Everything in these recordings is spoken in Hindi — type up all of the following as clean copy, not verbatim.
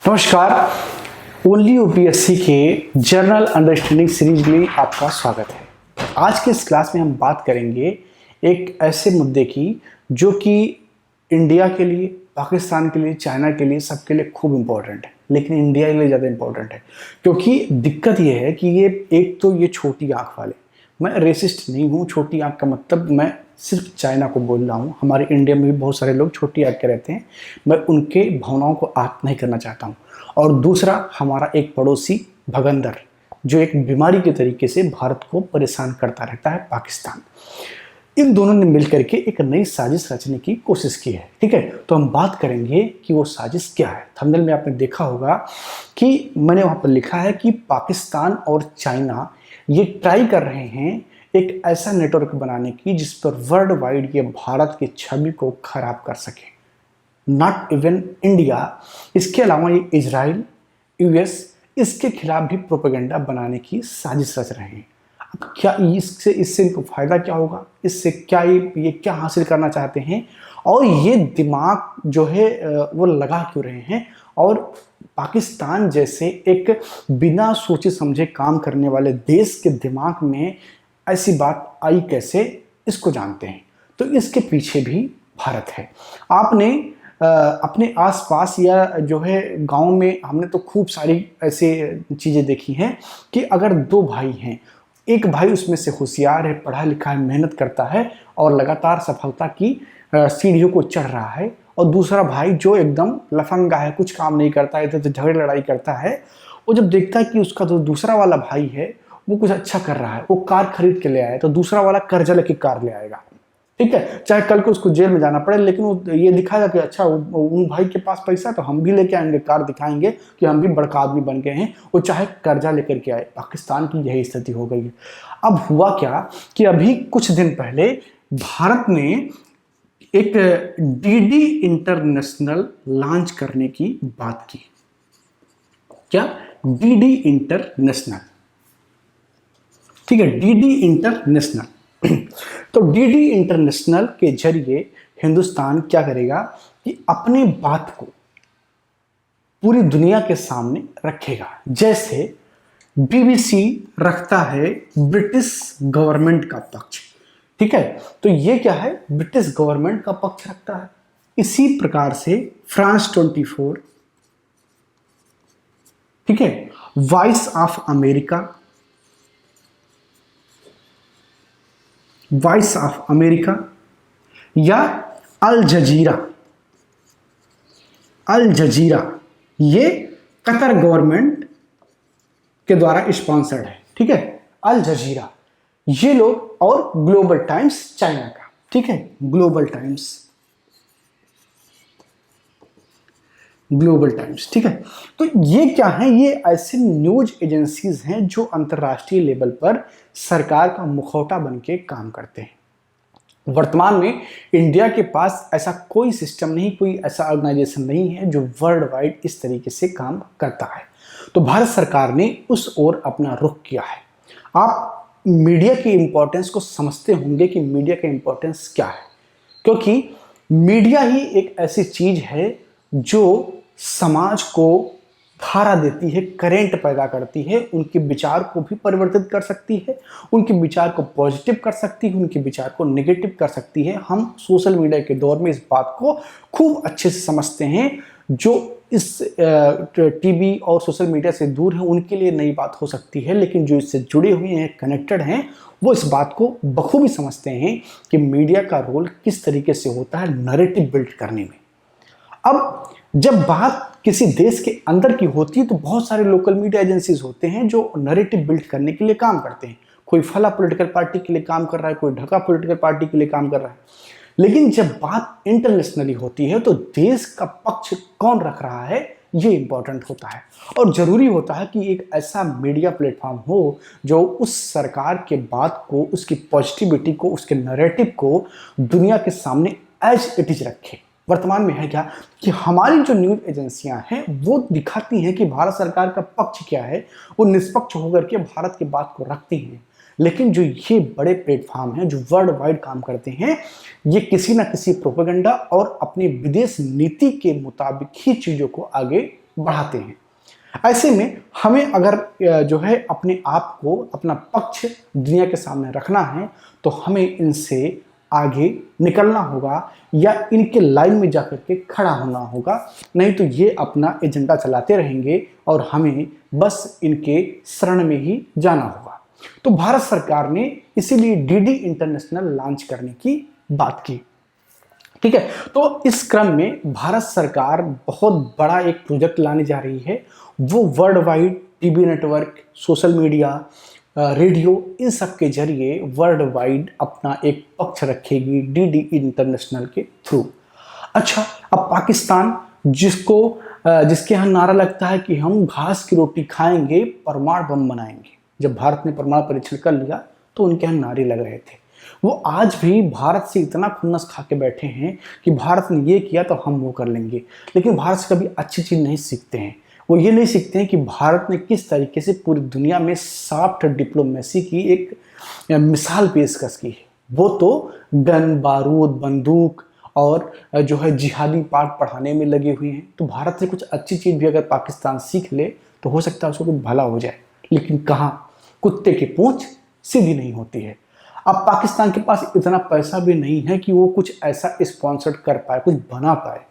नमस्कार। ओनली यूपीएससी के जनरल अंडरस्टैंडिंग सीरीज में आपका स्वागत है। आज के इस क्लास में हम बात करेंगे एक ऐसे मुद्दे की जो कि इंडिया के लिए, पाकिस्तान के लिए, चाइना के लिए, सबके लिए खूब इम्पोर्टेंट है, लेकिन इंडिया के लिए ज़्यादा इम्पोर्टेंट है। क्योंकि दिक्कत ये है कि ये एक तो ये छोटी आंख वाले, मैं रेसिस्ट नहीं हूँ। छोटी आंख का मतलब मैं सिर्फ चाइना को बोल रहा हूँ। हमारे इंडिया में भी बहुत सारे लोग छोटी आंख के रहते हैं, मैं उनके भावनाओं को आहत नहीं करना चाहता हूँ। और दूसरा, हमारा एक पड़ोसी भगंदर जो एक बीमारी के तरीके से भारत को परेशान करता रहता है, पाकिस्तान। इन दोनों ने मिलकर के एक नई साजिश रचने की कोशिश की है। ठीक है, तो हम बात करेंगे कि वो साजिश क्या है। थंबनेल में आपने देखा होगा कि मैंने वहां पर लिखा है कि पाकिस्तान और चाइना ये ट्राई कर रहे हैं एक ऐसा नेटवर्क बनाने की जिस पर वर्ल्ड वाइड ये भारत की छवि को खराब कर सके। नॉट इवन इंडिया, इसके अलावा ये इजराइल, यूएस, इसके खिलाफ भी प्रोपेगेंडा बनाने की साजिश रच रहे हैं। अब क्या इससे इनको फायदा क्या होगा, इससे क्या ये क्या हासिल करना चाहते हैं, और ये दिमाग जो है वो लगा क्यों रहे हैं, और पाकिस्तान जैसे एक बिना सोचे समझे काम करने वाले देश के दिमाग में ऐसी बात आई कैसे, इसको जानते हैं। तो इसके पीछे भी भारत है। आपने अपने आसपास या जो है गांव में हमने तो खूब सारी ऐसे चीज़ें देखी हैं कि अगर दो भाई हैं, एक भाई उसमें से होशियार है, पढ़ा लिखा है, मेहनत करता है और लगातार सफलता की सीढ़ियों को चढ़ रहा है, और दूसरा भाई जो एकदम लफंगा है, कुछ काम नहीं करता है, तो झगड़े लड़ाई करता है। वो जब देखता है कि उसका जो दूसरा वाला भाई है वो कुछ अच्छा कर रहा है, वो कार खरीद के ले आया, तो दूसरा वाला कर्जा लेके कार ले आएगा। ठीक है, चाहे कल को उसको जेल में जाना पड़े, लेकिन वो ये दिखाएगा कि अच्छा उन भाई के पास पैसा, तो हम भी लेके आएंगे, कार दिखाएंगे कि हम भी बड़का आदमी बन गए हैं। वो चाहे कर्जा लेकर के आए। पाकिस्तान की यही स्थिति हो गई है। अब हुआ क्या कि अभी कुछ दिन पहले भारत ने एक डीडी इंटरनेशनल लॉन्च करने की बात की। क्या? DD international. ठीक है, डीडी इंटरनेशनल। तो डीडी इंटरनेशनल के जरिए हिंदुस्तान क्या करेगा कि अपने बात को पूरी दुनिया के सामने रखेगा। जैसे बीबीसी रखता है ब्रिटिश गवर्नमेंट का पक्ष। ठीक है, तो ये क्या है, ब्रिटिश गवर्नमेंट का पक्ष रखता है। इसी प्रकार से फ्रांस 24, ठीक है, voice of America, voice of America, या अल जजीरा, अल जजीरा, ये कतर गवर्नमेंट के द्वारा स्पॉन्सर्ड है। ठीक है, अल जजीरा, ये लोग, और ग्लोबल टाइम्स चाइना का। ठीक है, ग्लोबल टाइम्स, ग्लोबल टाइम्स। ठीक है, तो ये क्या है, ये ऐसे न्यूज एजेंसीज हैं जो अंतर्राष्ट्रीय लेवल पर सरकार का मुखौटा बन के काम करते हैं। वर्तमान में इंडिया के पास ऐसा कोई सिस्टम नहीं, कोई ऐसा ऑर्गेनाइजेशन नहीं है जो वर्ल्ड वाइड इस तरीके से काम करता है। तो भारत सरकार ने उस ओर अपना रुख किया है। आप मीडिया की इंपॉर्टेंस को समझते होंगे कि मीडिया का इंपॉर्टेंस क्या है, क्योंकि मीडिया ही एक ऐसी चीज है जो समाज को धारा देती है, करेंट पैदा करती है, उनके विचार को भी परिवर्तित कर सकती है, उनके विचार को पॉजिटिव कर सकती है, उनके विचार को नेगेटिव कर सकती है। हम सोशल मीडिया के दौर में इस बात को खूब अच्छे से समझते हैं। जो इस टीवी और सोशल मीडिया से दूर है उनके लिए नई बात हो सकती है, लेकिन जो इससे जुड़े हुए हैं, कनेक्टेड हैं, वो इस बात को बखूबी समझते हैं कि मीडिया का रोल किस तरीके से होता है नैरेटिव बिल्ड करने में। अब जब बात किसी देश के अंदर की होती है तो बहुत सारे लोकल मीडिया एजेंसीज होते हैं जो नैरेटिव बिल्ड करने के लिए काम करते हैं। कोई फला पॉलिटिकल पार्टी के लिए काम कर रहा है, कोई ढका पॉलिटिकल पार्टी के लिए काम कर रहा है। लेकिन जब बात इंटरनेशनली होती है तो देश का पक्ष कौन रख रहा है, ये इंपॉर्टेंट होता है। और जरूरी होता है कि एक ऐसा मीडिया प्लेटफॉर्म हो जो उस सरकार के बात को, उसकी पॉजिटिविटी को, उसके नैरेटिव को दुनिया के सामने एज इट इज रखे। वर्तमान में है क्या कि हमारी जो न्यूज एजेंसियां हैं वो दिखाती हैं कि भारत सरकार का पक्ष क्या है, वो निष्पक्ष होकर के भारत की बात को रखती हैं। लेकिन जो ये बड़े प्लेटफॉर्म हैं जो वर्ल्ड वाइड काम करते हैं, ये किसी ना किसी प्रोपेगेंडा और अपनी विदेश नीति के मुताबिक ही चीज़ों को आगे बढ़ाते हैं। ऐसे में हमें अगर जो है अपने आप को, अपना पक्ष दुनिया के सामने रखना है तो हमें इनसे आगे निकलना होगा या इनके लाइन में जाकर के खड़ा होना होगा। नहीं तो ये अपना एजेंडा चलाते रहेंगे और हमें बस इनके शरण में ही जाना होगा। तो भारत सरकार ने इसीलिए डीडी इंटरनेशनल लॉन्च करने की बात की। ठीक है, तो इस क्रम में भारत सरकार बहुत बड़ा एक प्रोजेक्ट लाने जा रही है। वो world wide TV network, social media, radio, इन सब के जरिए वर्ल्ड वाइड अपना एक पक्ष रखेगी डीडी इंटरनेशनल के थ्रू। अच्छा, अब पाकिस्तान जिसके यहाँ नारा लगता है कि हम घास की रोटी खाएंगे, परमाणु बम बनाएंगे। जब भारत ने परमाणु परीक्षण कर लिया तो उनके यहाँ नारे लग रहे थे। वो आज भी भारत से इतना खुन्नस खा के बैठे हैं कि भारत ने ये किया तो हम वो कर लेंगे। लेकिन भारत से कभी अच्छी चीज़ नहीं सीखते हैं। वो ये नहीं सीखते हैं कि भारत ने किस तरीके से पूरी दुनिया में सॉफ्ट डिप्लोमेसी की एक मिसाल पेशकश की है। वो तो गन, बारूद, बंदूक और जो है जिहादी पाठ पढ़ाने में लगे हुए हैं। तो भारत से कुछ अच्छी चीज़ भी अगर पाकिस्तान सीख ले तो हो सकता है उसको कुछ भला हो जाए। लेकिन कहाँ, कुत्ते की पूंछ सीधी नहीं होती है। अब पाकिस्तान के पास इतना पैसा भी नहीं है कि वो कुछ ऐसा स्पॉन्सर कर पाए, कुछ बना पाए।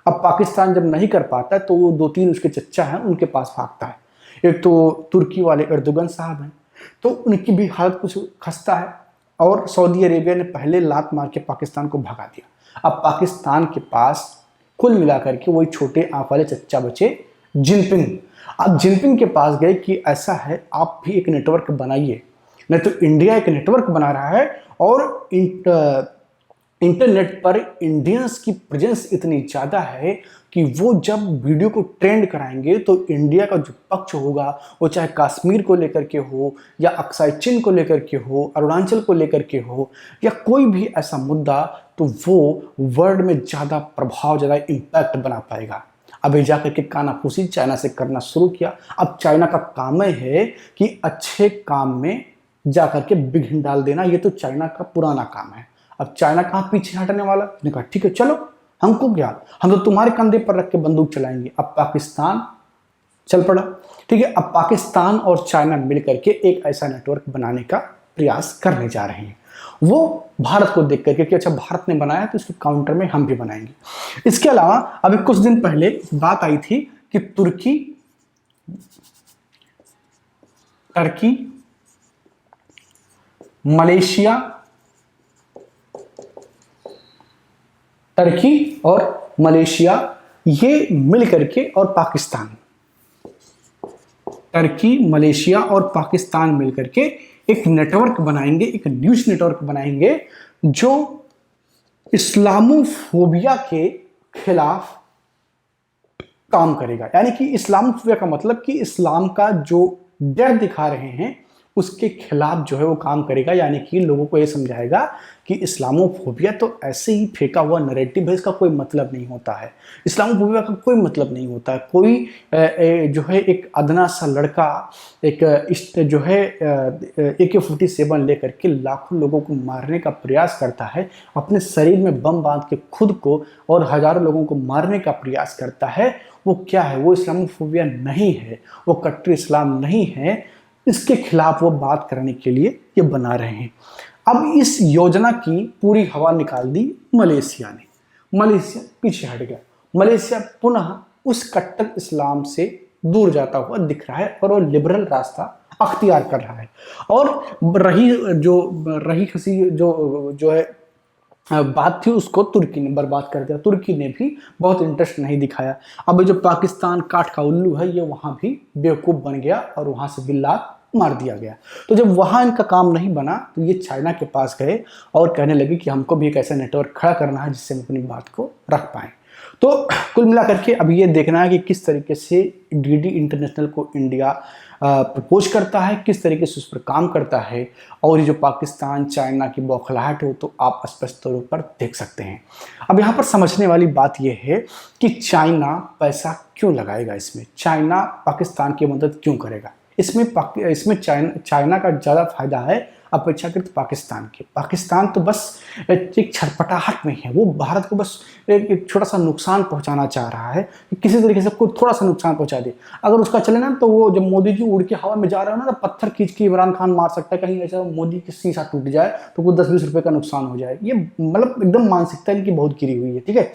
अब पाकिस्तान जब नहीं कर पाता है तो वो 2-3 उसके चच्चा हैं, उनके पास भागता है। एक तो तुर्की वाले एर्दोगन साहब हैं, तो उनकी भी हालत कुछ खस्ता है। और सऊदी अरेबिया ने पहले लात मार के पाकिस्तान को भगा दिया। अब पाकिस्तान के पास कुल मिलाकर के वही छोटे आंख वाले चच्चा बचे जिनपिंग। अब जिनपिंग के पास गए कि ऐसा है, आप भी एक नेटवर्क बनाइए। नहीं तो इंडिया एक नेटवर्क बना रहा है और इंटरनेट पर इंडियंस की प्रेजेंस इतनी ज़्यादा है कि वो जब वीडियो को ट्रेंड कराएंगे तो इंडिया का जो पक्ष होगा, वो चाहे कश्मीर को लेकर के हो या अक्साई चीन को लेकर के हो, अरुणाचल को लेकर के हो या कोई भी ऐसा मुद्दा, तो वो वर्ल्ड में ज़्यादा प्रभाव, ज़्यादा इम्पैक्ट बना पाएगा। अभी जाकर के कानाफूसी चाइना से करना शुरू किया। अब चाइना का काम है कि अच्छे काम में जाकर के विघ्न डाल देना। ये तो चाइना का पुराना काम है। अब चाइना कहाँ पीछे हटने वाला। ने कहा ठीक है, चलो, हमको क्या, हम तो तुम्हारे कंधे पर रख के बंदूक चलाएंगे। अब पाकिस्तान चल पड़ा। ठीक है, अब पाकिस्तान और चाइना मिलकर के एक ऐसा नेटवर्क बनाने का प्रयास करने जा रहे हैं। वो भारत को देख करके कि अच्छा भारत ने बनाया तो इसके काउंटर में हम भी बनाएंगे। इसके अलावा अभी कुछ दिन पहले बात आई थी कि टर्की, मलेशिया, टर्की और मलेशिया ये मिल करके, और पाकिस्तान, टर्की, मलेशिया और पाकिस्तान मिल करके एक नेटवर्क बनाएंगे, एक न्यूज नेटवर्क बनाएंगे जो इस्लामोफोबिया के खिलाफ काम करेगा। यानी कि इस्लामोफोबिया का मतलब कि इस्लाम का जो डर दिखा रहे हैं उसके खिलाफ जो है वो काम करेगा। यानी कि लोगों को ये समझाएगा कि इस्लामोफोबिया तो ऐसे ही फेंका हुआ नैरेटिव है, इसका कोई मतलब नहीं होता है। इस्लामोफोबिया का कोई मतलब नहीं होता है। कोई जो है एक अदना सा लड़का एक जो है AK-47 लेकर के लाखों लोगों को मारने का प्रयास करता है, अपने शरीर में बम बांध के खुद को और हजारों लोगों को मारने का प्रयास करता है। वो क्या है? वो इस्लामोफोबिया नहीं है, वो कट्टर इस्लाम नहीं है। इसके खिलाफ वो बात करने के लिए ये बना रहे हैं। अब इस योजना की पूरी हवा निकाल दी मलेशिया ने। मलेशिया पीछे हट गया। मलेशिया पुनः उस कट्टर इस्लाम से दूर जाता हुआ दिख रहा है और वो लिबरल रास्ता अख्तियार कर रहा है। और रही खसी जो है बात थी, उसको तुर्की ने बर्बाद कर दिया। तुर्की ने भी बहुत इंटरेस्ट नहीं दिखाया। अब जो पाकिस्तान काठ का उल्लू है, ये वहां भी बेवकूफ़ बन गया और वहां से बिल्ला मार दिया गया। तो जब वहां इनका काम नहीं बना तो ये चाइना के पास गए और कहने लगे कि हमको भी एक ऐसा नेटवर्क खड़ा करना है जिससे हम अपनी बात को रख पाएं। तो कुल मिलाकर के अब ये देखना है कि किस तरीके से डीडी इंटरनेशनल को इंडिया प्रपोज करता है, किस तरीके से उस पर काम करता है। और ये जो पाकिस्तान चाइना की बौखलाहट हो तो आप स्पष्ट तौर पर देख सकते हैं। अब यहाँ पर समझने वाली बात यह है कि चाइना पैसा क्यों लगाएगा इसमें, चाइना पाकिस्तान की मदद क्यों करेगा। इसमें चाइना का ज़्यादा फायदा है अपेक्षाकृत पाकिस्तान के। पाकिस्तान तो बस एक छटपटाहट में है, वो भारत को बस एक छोटा सा नुकसान पहुंचाना चाह रहा है कि किसी तरीके से कोई थोड़ा सा नुकसान पहुंचा दे। अगर उसका चले ना तो वो जब मोदी जी उड़ के हवा में जा रहे हो ना, तो पत्थर खींच के इमरान खान मार सकता है, कहीं ऐसा मोदी की शीशा टूट जाए तो कुछ 10-20 रुपए का नुकसान हो जाए। ये मतलब एकदम मानसिकता इनकी बहुत गिरी हुई है, ठीक है।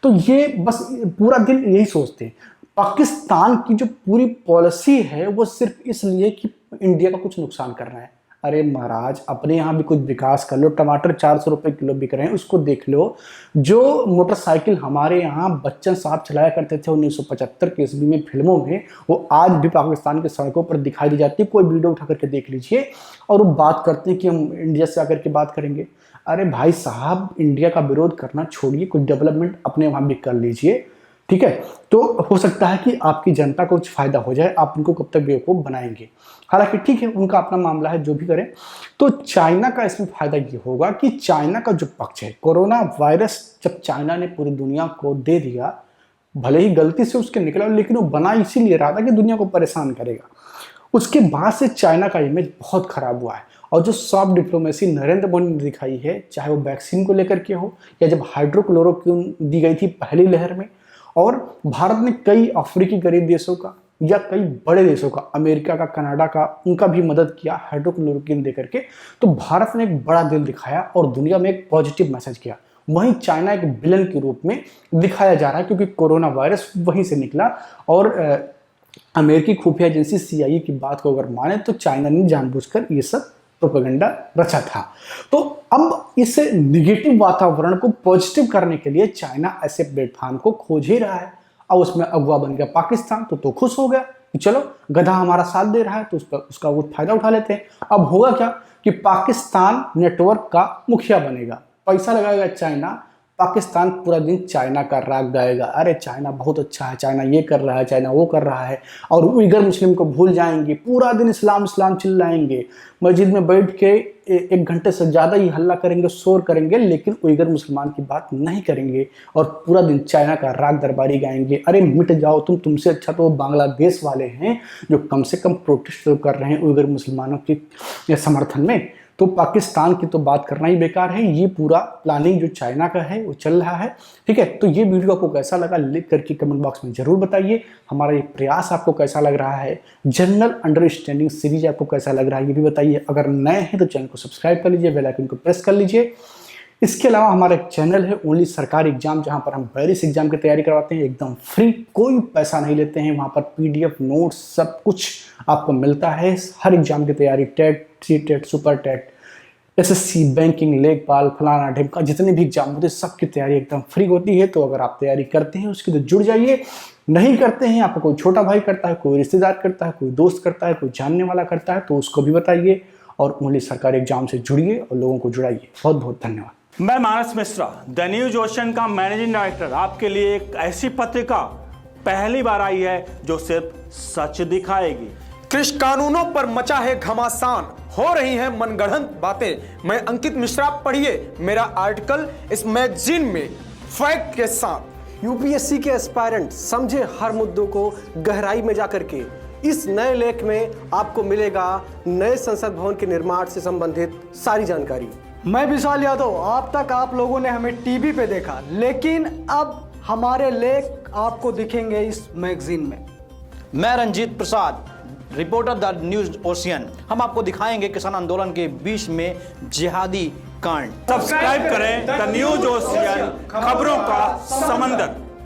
तो ये बस पूरा दिन यही सोचते हैं। पाकिस्तान की जो पूरी पॉलिसी है वो सिर्फ इसलिए कि इंडिया का कुछ नुकसान करना है। अरे महाराज, अपने यहाँ भी कुछ विकास कर लो। टमाटर 400 रुपए किलो बिक रहे हैं, उसको देख लो। जो मोटरसाइकिल हमारे यहाँ बच्चन साहब चलाया करते थे 1975 के ईस्वी में फिल्मों में, वो आज भी पाकिस्तान के सड़कों पर दिखाई दी जाती है। कोई वीडियो उठा करके देख लीजिए। और वो बात करते हैं कि हम इंडिया से आकर के बात करेंगे। अरे भाई साहब, इंडिया का विरोध करना छोड़िए, कुछ डेवलपमेंट अपने वहाँ भी कर लीजिए, ठीक है। तो हो सकता है कि आपकी जनता को कुछ फायदा हो जाए, आप उनको कब तक बेवकूफ बनाएंगे। हालांकि ठीक है, उनका अपना मामला है, जो भी करें। तो चाइना का इसमें फायदा ये होगा कि चाइना का जो पक्ष है, कोरोना वायरस जब चाइना ने पूरी दुनिया को दे दिया, भले ही गलती से उसके निकला, लेकिन वो बना इसीलिए रहा था कि दुनिया को परेशान करेगा। उसके बाद से चाइना का इमेज बहुत खराब हुआ है। और जो सॉफ्ट डिप्लोमेसी नरेंद्र मोदी ने दिखाई है, चाहे वो वैक्सीन को लेकर के हो या जब हाइड्रोक्लोरोक्विन दी गई थी पहली लहर में, और भारत ने कई अफ्रीकी गरीब देशों का या कई बड़े देशों का, अमेरिका का, कनाडा का, उनका भी मदद किया हाइड्रोक्लोरोक्विन देकर के। तो भारत ने एक बड़ा दिल दिखाया और दुनिया में एक पॉजिटिव मैसेज किया। वहीं चाइना एक विलन के रूप में दिखाया जा रहा है, क्योंकि कोरोना वायरस वहीं से निकला। और अमेरिकी खुफिया एजेंसी CIA की बात को अगर माने तो चाइना ने जानबूझकर ये सब प्रोपेगेंडा रचा था। तो अब इस निगेटिव वातावरण को पॉजिटिव करने के लिए चाइना ऐसे प्लेटफॉर्म को खोज ही रहा है। अब उसमें अगुआ बन गया पाकिस्तान, तो खुश हो गया कि चलो गधा हमारा साथ दे रहा है, तो उसका वो फायदा उठा लेते हैं। अब होगा क्या कि पाकिस्तान नेटवर्क का मुखिया बनेगा, पैसा लगाएगा चाइना, पाकिस्तान पूरा दिन चाइना का राग गाएगा। अरे चाइना बहुत अच्छा है, चाइना ये कर रहा है, चाइना वो कर रहा है, और उइगर मुस्लिम को भूल जाएंगे, पूरा दिन इस्लाम इस्लाम चिल्लाएंगे, मस्जिद में बैठ के 1 घंटे से ज़्यादा ही हल्ला करेंगे, शोर करेंगे, लेकिन उइगर मुसलमान की बात नहीं करेंगे, और पूरा दिन चाइना का राग दरबारी गाएंगे। अरे मिट जाओ तुम, तुमसे अच्छा तो बांग्लादेश वाले हैं जो कम से कम प्रोटेस्ट तो कर रहे हैं उइगर मुसलमानों के समर्थन में। तो पाकिस्तान की तो बात करना ही बेकार है। ये पूरा प्लानिंग जो चाइना का है वो चल रहा है, ठीक है। तो ये वीडियो आपको कैसा लगा लिख करके कमेंट बॉक्स में जरूर बताइए। हमारा ये प्रयास आपको कैसा लग रहा है, जनरल अंडरस्टैंडिंग सीरीज आपको कैसा लग रहा है ये भी बताइए। अगर नए हैं तो चैनल को सब्सक्राइब कर लीजिए, बेल आइकन को प्रेस कर लीजिए। इसके अलावा हमारा एक चैनल है ओनली सरकारी एग्जाम, जहां पर हम बैरिस एग्जाम की तैयारी करवाते हैं, एकदम फ्री, कोई पैसा नहीं लेते हैं। वहां पर PDF नोट्स सब कुछ आपको मिलता है। हर एग्जाम की तैयारी, TET, CTET, super TET, SSC, banking, लेखपाल, फलाना ढिमका, जितने भी एग्जाम होते हैं सबकी तैयारी एकदम फ्री होती है। तो अगर आप तैयारी करते हैं उसकी तो जुड़ जाइए, नहीं करते हैं, आपको कोई छोटा भाई करता है, कोई रिश्तेदार करता है, कोई दोस्त करता है, कोई जानने वाला करता है, तो उसको भी बताइए और ओनली सरकारी एग्जाम से जुड़िए और लोगों को जुड़ाइए। बहुत बहुत धन्यवाद। मैं मानस मिश्रा, द न्यूज ओशन का मैनेजिंग डायरेक्टर, आपके लिए एक ऐसी पत्रिका पहली बार आई है जो सिर्फ सच दिखाएगी। कृषि कानूनों पर मचा है घमासान, हो रही हैं मनगढ़ंत बातें। मैं अंकित मिश्रा, पढ़िए मेरा आर्टिकल इस मैगजीन में फैक्ट के साथ। UPSC के एस्पायरेंट समझे हर मुद्दों को गहराई में जाकर के। इस नए लेख में आपको मिलेगा नए संसद भवन के निर्माण से संबंधित सारी जानकारी। मैं विशाल यादव, आप तक आप लोगों ने हमें टीवी पे देखा, लेकिन अब हमारे लेख आपको दिखेंगे इस मैगजीन में। मैं Ranjit Prasad, reporter the news ocean. हम आपको दिखाएंगे किसान आंदोलन के बीच में जिहादी कांड। सब्सक्राइब करें द न्यूज ओशियन, खबरों का समंदर।